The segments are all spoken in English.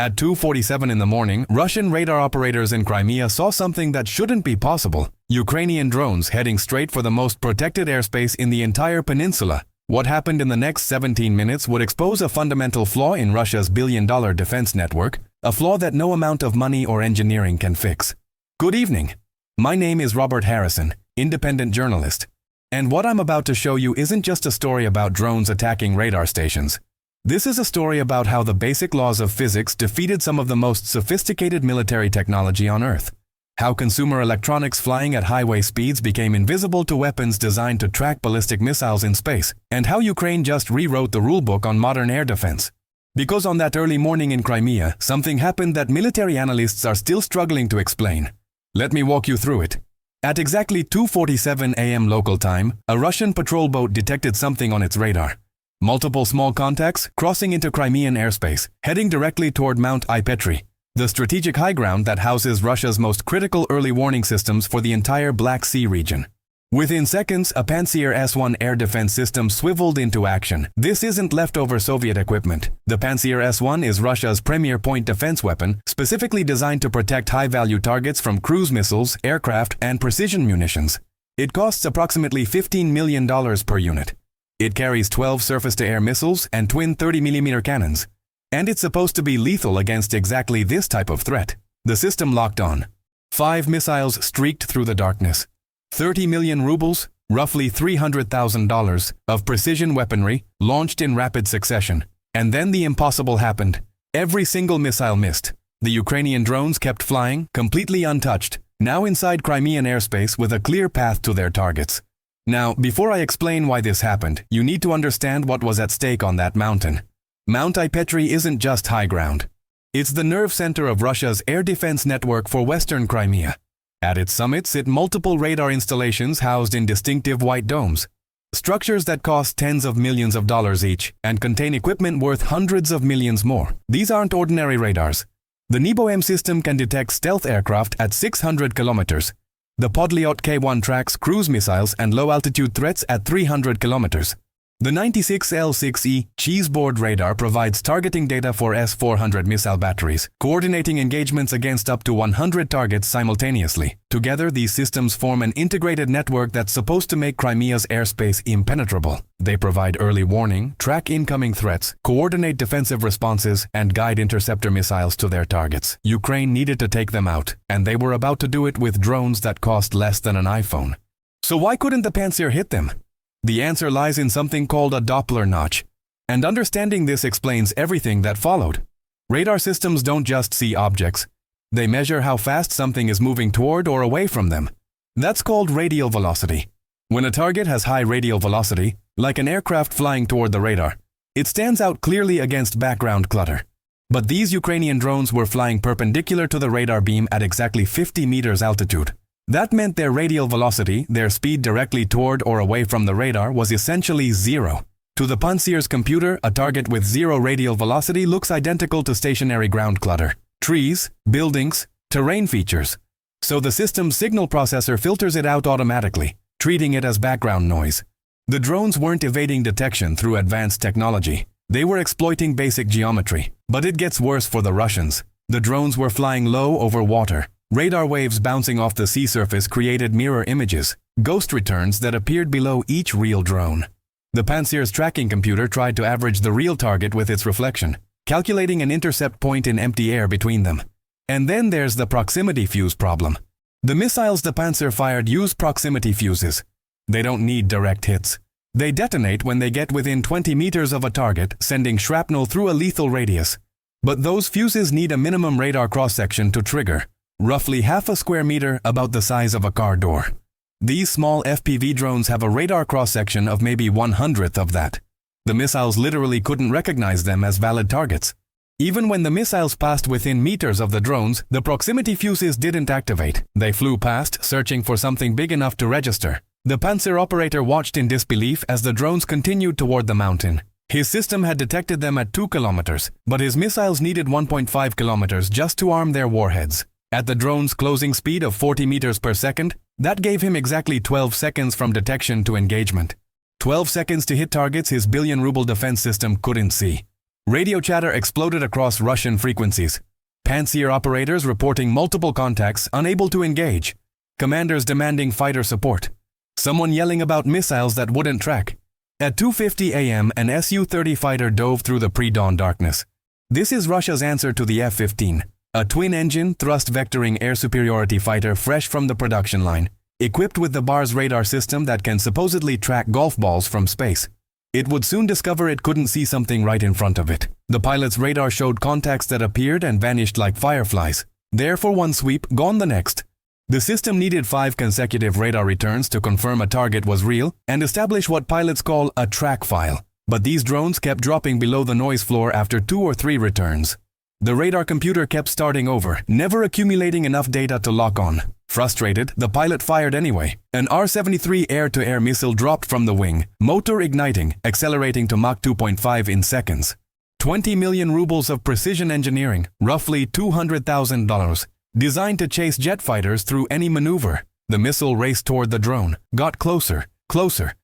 At 2:47 in the morning, Russian radar operators in Crimea saw something that shouldn't be possible. Ukrainian drones heading straight for the most protected airspace in the entire peninsula. What happened in the next 17 minutes would expose a fundamental flaw in Russia's billion-dollar defense network, a flaw that no amount of money or engineering can fix. Good evening. My name is Robert Harrison, independent journalist. And what I'm about to show you isn't just a story about drones attacking radar stations. This is a story about how the basic laws of physics defeated some of the most sophisticated military technology on Earth. How consumer electronics flying at highway speeds became invisible to weapons designed to track ballistic missiles in space, and how Ukraine just rewrote the rulebook on modern air defense. Because on that early morning in Crimea, something happened that military analysts are still struggling to explain. Let me walk you through it. At exactly 2:47 a.m. local time, a Russian patrol boat detected something on its radar. Multiple small contacts crossing into Crimean airspace, heading directly toward Mount Ipetri, the strategic high ground that houses Russia's most critical early warning systems for the entire Black Sea region. Within seconds, a Pantsir S-1 air defense system swiveled into action. This isn't leftover Soviet equipment. The Pantsir S-1 is Russia's premier point defense weapon, specifically designed to protect high-value targets from cruise missiles, aircraft, and precision munitions. It costs approximately $15 million per unit. It carries 12 surface-to-air missiles and twin 30mm cannons. And it's supposed to be lethal against exactly this type of threat. The system locked on. 5 missiles streaked through the darkness. 30 million rubles, roughly $300,000, of precision weaponry launched in rapid succession. And then the impossible happened. Every single missile missed. The Ukrainian drones kept flying, completely untouched, now inside Crimean airspace with a clear path to their targets. Now, before I explain why this happened, you need to understand what was at stake on that mountain. Mount Ipetri isn't just high ground. It's the nerve center of Russia's air defense network for western Crimea. At its summit sit multiple radar installations housed in distinctive white domes. Structures that cost tens of millions of dollars each and contain equipment worth hundreds of millions more. These aren't ordinary radars. The Nebo-M system can detect stealth aircraft at 600 kilometers. The Podlyot K-1 tracks cruise missiles and low-altitude threats at 300 kilometers. The 96L6E cheeseboard radar provides targeting data for S-400 missile batteries, coordinating engagements against up to 100 targets simultaneously. Together, these systems form an integrated network that's supposed to make Crimea's airspace impenetrable. They provide early warning, track incoming threats, coordinate defensive responses, and guide interceptor missiles to their targets. Ukraine needed to take them out, and they were about to do it with drones that cost less than an iPhone. So why couldn't the Pantsir hit them? The answer lies in something called a Doppler notch. And understanding this explains everything that followed. Radar systems don't just see objects. They measure how fast something is moving toward or away from them. That's called radial velocity. When a target has high radial velocity, like an aircraft flying toward the radar, it stands out clearly against background clutter. But these Ukrainian drones were flying perpendicular to the radar beam at exactly 50 meters altitude. That meant their radial velocity, their speed directly toward or away from the radar, was essentially zero. To the Pantsir's computer, a target with zero radial velocity looks identical to stationary ground clutter, trees, buildings, terrain features. So the system's signal processor filters it out automatically, treating it as background noise. The drones weren't evading detection through advanced technology. They were exploiting basic geometry. But it gets worse for the Russians. The drones were flying low over water. Radar waves bouncing off the sea surface created mirror images, ghost returns that appeared below each real drone. The Pantsir's tracking computer tried to average the real target with its reflection, calculating an intercept point in empty air between them. And then there's the proximity fuse problem. The missiles the Pantsir fired use proximity fuses. They don't need direct hits. They detonate when they get within 20 meters of a target, sending shrapnel through a lethal radius. But those fuses need a minimum radar cross-section to trigger. Roughly half a square meter, about the size of a car door. These small FPV drones have a radar cross-section of maybe 1/100th of that. The missiles literally couldn't recognize them as valid targets. Even when the missiles passed within meters of the drones, the proximity fuses didn't activate. They flew past, searching for something big enough to register. The Pantsir operator watched in disbelief as the drones continued toward the mountain. His system had detected them at 2 kilometers, but his missiles needed 1.5 kilometers just to arm their warheads. At the drone's closing speed of 40 meters per second, that gave him exactly 12 seconds from detection to engagement. 12 seconds to hit targets his billion-ruble defense system couldn't see. Radio chatter exploded across Russian frequencies. Pantsir operators reporting multiple contacts unable to engage. Commanders demanding fighter support. Someone yelling about missiles that wouldn't track. At 2:50 a.m., an Su-30 fighter dove through the pre-dawn darkness. This is Russia's answer to the F-15, a twin-engine, thrust-vectoring air superiority fighter fresh from the production line, equipped with the BARS radar system that can supposedly track golf balls from space. It would soon discover it couldn't see something right in front of it. The pilot's radar showed contacts that appeared and vanished like fireflies. There for one sweep, gone the next. The system needed 5 consecutive radar returns to confirm a target was real and establish what pilots call a track file. But these drones kept dropping below the noise floor after 2 or 3 returns. The radar computer kept starting over, never accumulating enough data to lock on. Frustrated, the pilot fired anyway. An R-73 air-to-air missile dropped from the wing, motor igniting, accelerating to Mach 2.5 in seconds. 20 million rubles of precision engineering, roughly $200,000, designed to chase jet fighters through any maneuver. The missile raced toward the drone, got closer,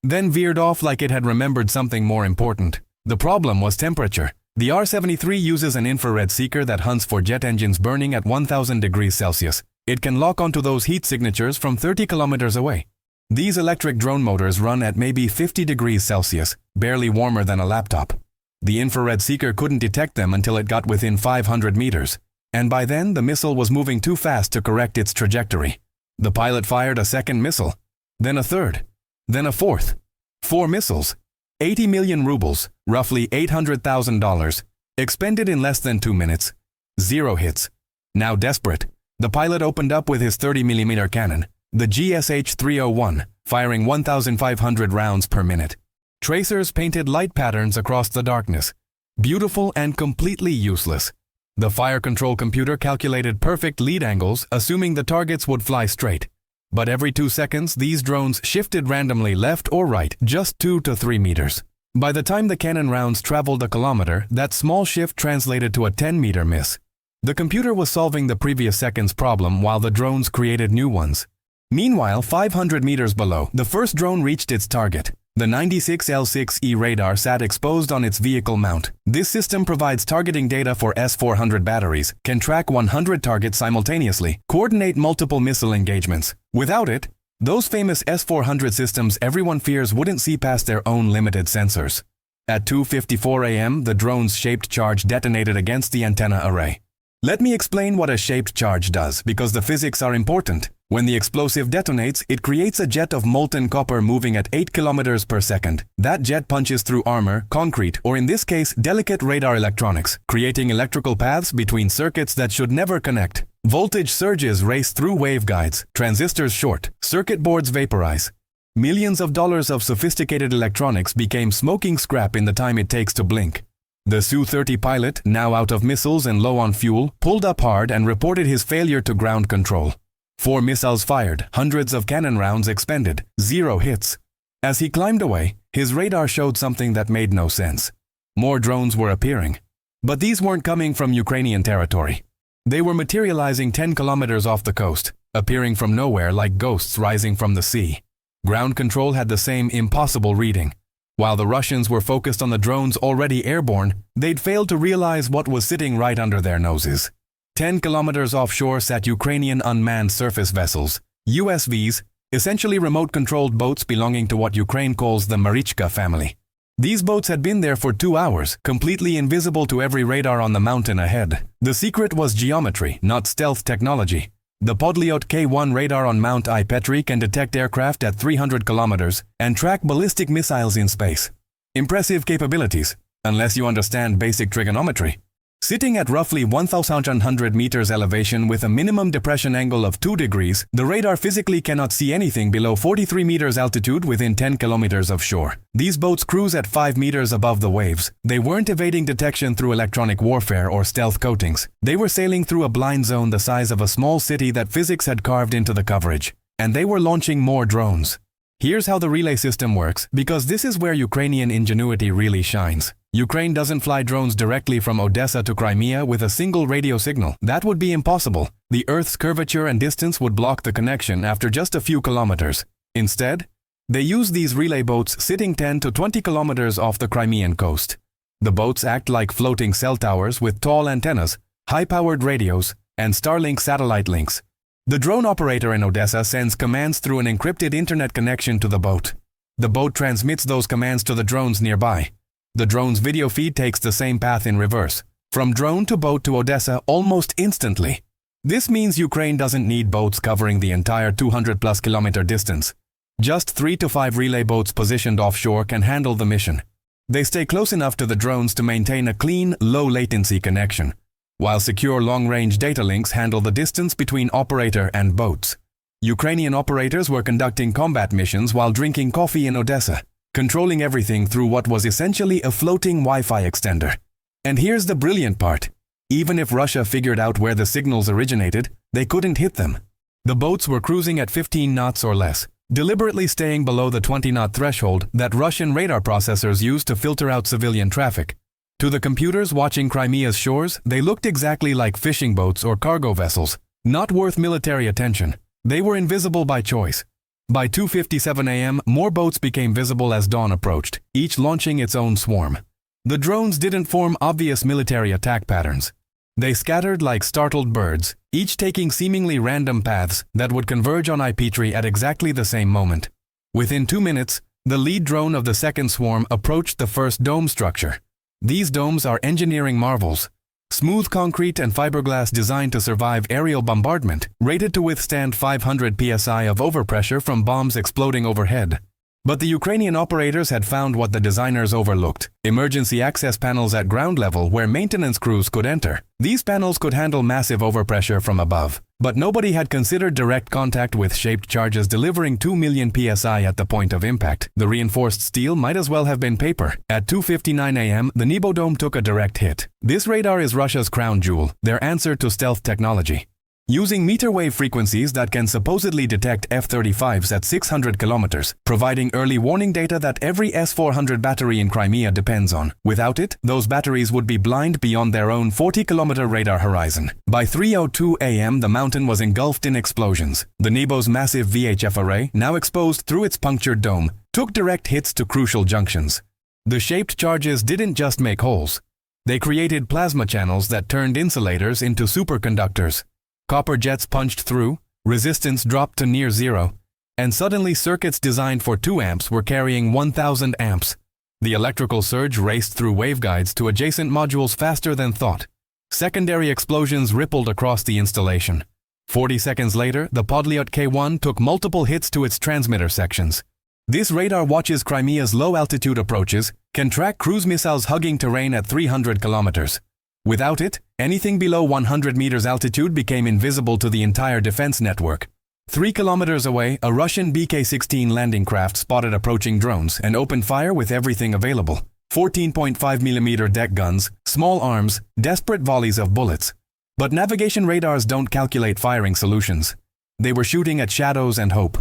then veered off like it had remembered something more important. The problem was temperature. The R-73 uses an infrared seeker that hunts for jet engines burning at 1000 degrees Celsius. It can lock onto those heat signatures from 30 kilometers away. These electric drone motors run at maybe 50 degrees Celsius, barely warmer than a laptop. The infrared seeker couldn't detect them until it got within 500 meters. And by then, the missile was moving too fast to correct its trajectory. The pilot fired a second missile, then a third, then a fourth. 4 missiles. 80 million rubles, roughly $800,000, expended in less than 2 minutes. 0 hits. Now desperate, the pilot opened up with his 30mm cannon, the GSH-301, firing 1,500 rounds per minute. Tracers painted light patterns across the darkness. Beautiful and completely useless. The fire control computer calculated perfect lead angles, assuming the targets would fly straight. But every 2 seconds, these drones shifted randomly left or right, just 2 to 3 meters. By the time the cannon rounds traveled a kilometer, that small shift translated to a 10-meter miss. The computer was solving the previous second's problem while the drones created new ones. Meanwhile, 500 meters below, the first drone reached its target. The 96L6E radar sat exposed on its vehicle mount. This system provides targeting data for S-400 batteries, can track 100 targets simultaneously, coordinate multiple missile engagements. Without it, those famous S-400 systems everyone fears wouldn't see past their own limited sensors. At 2:54 a.m., the drone's shaped charge detonated against the antenna array. Let me explain what a shaped charge does, because the physics are important. When the explosive detonates, it creates a jet of molten copper moving at 8 kilometers per second. That jet punches through armor, concrete, or in this case, delicate radar electronics, creating electrical paths between circuits that should never connect. Voltage surges race through waveguides, transistors short, circuit boards vaporize. Millions of dollars of sophisticated electronics became smoking scrap in the time it takes to blink. The Su-30 pilot, now out of missiles and low on fuel, pulled up hard and reported his failure to ground control. 4 missiles fired, hundreds of cannon rounds expended, 0 hits. As he climbed away, his radar showed something that made no sense. More drones were appearing. But these weren't coming from Ukrainian territory. They were materializing 10 kilometers off the coast, appearing from nowhere like ghosts rising from the sea. Ground control had the same impossible reading. While the Russians were focused on the drones already airborne, they'd failed to realize what was sitting right under their noses. 10 kilometers offshore sat Ukrainian unmanned surface vessels, USVs, essentially remote-controlled boats belonging to what Ukraine calls the Marichka family. These boats had been there for 2 hours, completely invisible to every radar on the mountain ahead. The secret was geometry, not stealth technology. The Podlyot K-1 radar on Mount I Petri can detect aircraft at 300 kilometers and track ballistic missiles in space. Impressive capabilities, unless you understand basic trigonometry. Sitting at roughly 1,100 meters elevation with a minimum depression angle of 2 degrees, the radar physically cannot see anything below 43 meters altitude within 10 kilometers of shore. These boats cruise at 5 meters above the waves. They weren't evading detection through electronic warfare or stealth coatings. They were sailing through a blind zone the size of a small city that physics had carved into the coverage. And they were launching more drones. Here's how the relay system works, because this is where Ukrainian ingenuity really shines. Ukraine doesn't fly drones directly from Odessa to Crimea with a single radio signal. That would be impossible. The Earth's curvature and distance would block the connection after just a few kilometers. Instead, they use these relay boats sitting 10 to 20 kilometers off the Crimean coast. The boats act like floating cell towers with tall antennas, high-powered radios, and Starlink satellite links. The drone operator in Odessa sends commands through an encrypted internet connection to the boat. The boat transmits those commands to the drones nearby. The drone's video feed takes the same path in reverse, from drone to boat to Odessa almost instantly. This means Ukraine doesn't need boats covering the entire 200-plus kilometer distance. Just 3 to 5 relay boats positioned offshore can handle the mission. They stay close enough to the drones to maintain a clean, low-latency connection, while secure long-range data links handle the distance between operator and boats. Ukrainian operators were conducting combat missions while drinking coffee in Odessa, controlling everything through what was essentially a floating Wi-Fi extender. And here's the brilliant part. Even if Russia figured out where the signals originated, they couldn't hit them. The boats were cruising at 15 knots or less, deliberately staying below the 20-knot threshold that Russian radar processors use to filter out civilian traffic. To the computers watching Crimea's shores, they looked exactly like fishing boats or cargo vessels, not worth military attention. They were invisible by choice. By 2:57 a.m., more boats became visible as dawn approached, each launching its own swarm. The drones didn't form obvious military attack patterns. They scattered like startled birds, each taking seemingly random paths that would converge on IP3 at exactly the same moment. Within 2 minutes, the lead drone of the second swarm approached the first dome structure. These domes are engineering marvels. Smooth concrete and fiberglass designed to survive aerial bombardment, rated to withstand 500 psi of overpressure from bombs exploding overhead. But the Ukrainian operators had found what the designers overlooked: emergency access panels at ground level where maintenance crews could enter. These panels could handle massive overpressure from above. But nobody had considered direct contact with shaped charges delivering 2 million psi at the point of impact. The reinforced steel might as well have been paper. At 2:59 a.m., the Nebo dome took a direct hit. This radar is Russia's crown jewel, their answer to stealth technology. Using meter wave frequencies that can supposedly detect F-35s at 600 kilometers, providing early warning data that every S-400 battery in Crimea depends on. Without it, those batteries would be blind beyond their own 40-kilometer radar horizon. By 3:02 a.m., the mountain was engulfed in explosions. The Nebo's massive VHF array, now exposed through its punctured dome, took direct hits to crucial junctions. The shaped charges didn't just make holes. They created plasma channels that turned insulators into superconductors. Copper jets punched through, resistance dropped to near zero, and suddenly circuits designed for 2 amps were carrying 1,000 amps. The electrical surge raced through waveguides to adjacent modules faster than thought. Secondary explosions rippled across the installation. 40 seconds later, the Podlyot K1 took multiple hits to its transmitter sections. This radar watches Crimea's low-altitude approaches, can track cruise missiles hugging terrain at 300 kilometers. Without it, anything below 100 meters altitude became invisible to the entire defense network. 3 kilometers away, a Russian BK-16 landing craft spotted approaching drones and opened fire with everything available: 14.5mm deck guns, small arms, desperate volleys of bullets. But navigation radars don't calculate firing solutions. They were shooting at shadows and hope.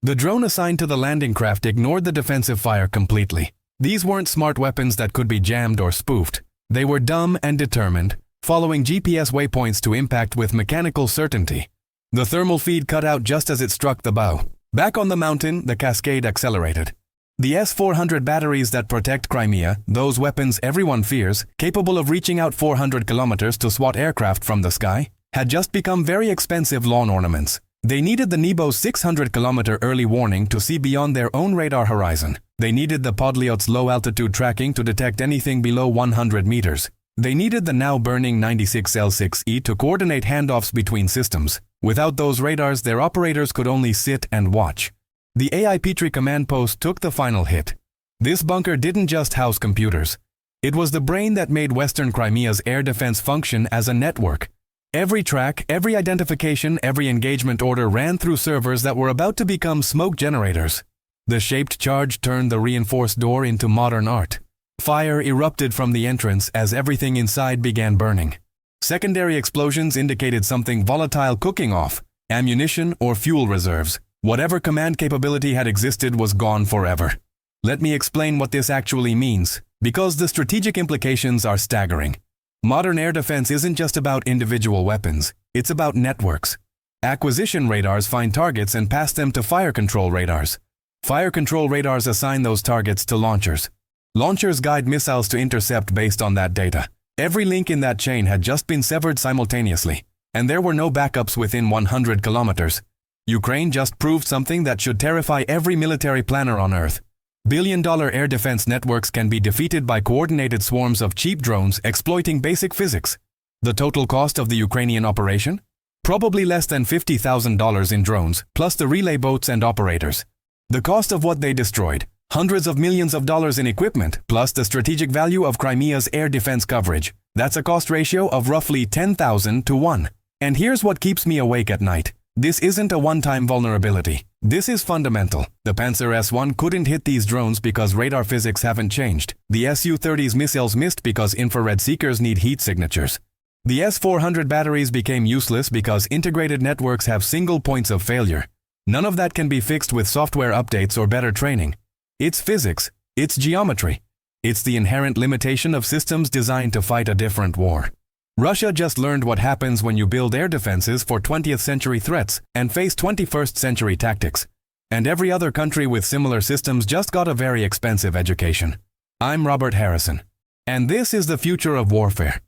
The drone assigned to the landing craft ignored the defensive fire completely. These weren't smart weapons that could be jammed or spoofed. They were dumb and determined, following GPS waypoints to impact with mechanical certainty. The thermal feed cut out just as it struck the bow. Back on the mountain, the cascade accelerated. The S-400 batteries that protect Crimea, those weapons everyone fears, capable of reaching out 400 kilometers to swat aircraft from the sky, had just become very expensive lawn ornaments. They needed the Nebo's 600-kilometer early warning to see beyond their own radar horizon. They needed the Podlyot's low-altitude tracking to detect anything below 100 meters. They needed the now-burning 96L6E to coordinate handoffs between systems. Without those radars, their operators could only sit and watch. The AI-Petri command post took the final hit. This bunker didn't just house computers. It was the brain that made Western Crimea's air defense function as a network. Every track, every identification, every engagement order ran through servers that were about to become smoke generators. The shaped charge turned the reinforced door into modern art. Fire erupted from the entrance as everything inside began burning. Secondary explosions indicated something volatile cooking off: ammunition or fuel reserves. Whatever command capability had existed was gone forever. Let me explain what this actually means, because the strategic implications are staggering. Modern air defense isn't just about individual weapons, it's about networks. Acquisition radars find targets and pass them to fire control radars. Fire control radars assign those targets to launchers. Launchers guide missiles to intercept based on that data. Every link in that chain had just been severed simultaneously, and there were no backups within 100 kilometers. Ukraine just proved something that should terrify every military planner on Earth. Billion-dollar air defense networks can be defeated by coordinated swarms of cheap drones exploiting basic physics. The total cost of the Ukrainian operation? Probably less than $50,000 in drones, plus the relay boats and operators. The cost of what they destroyed? Hundreds of millions of dollars in equipment, plus the strategic value of Crimea's air defense coverage. That's a cost ratio of roughly 10,000 to 1. And here's what keeps me awake at night. This isn't a one-time vulnerability. This is fundamental. The Panzer S-1 couldn't hit these drones because radar physics haven't changed. The Su-30's missiles missed because infrared seekers need heat signatures. The S-400 batteries became useless because integrated networks have single points of failure. None of that can be fixed with software updates or better training. It's physics. It's geometry. It's the inherent limitation of systems designed to fight a different war. Russia just learned what happens when you build air defenses for 20th century threats and face 21st century tactics. And every other country with similar systems just got a very expensive education. I'm Robert Harrison. And this is the future of warfare.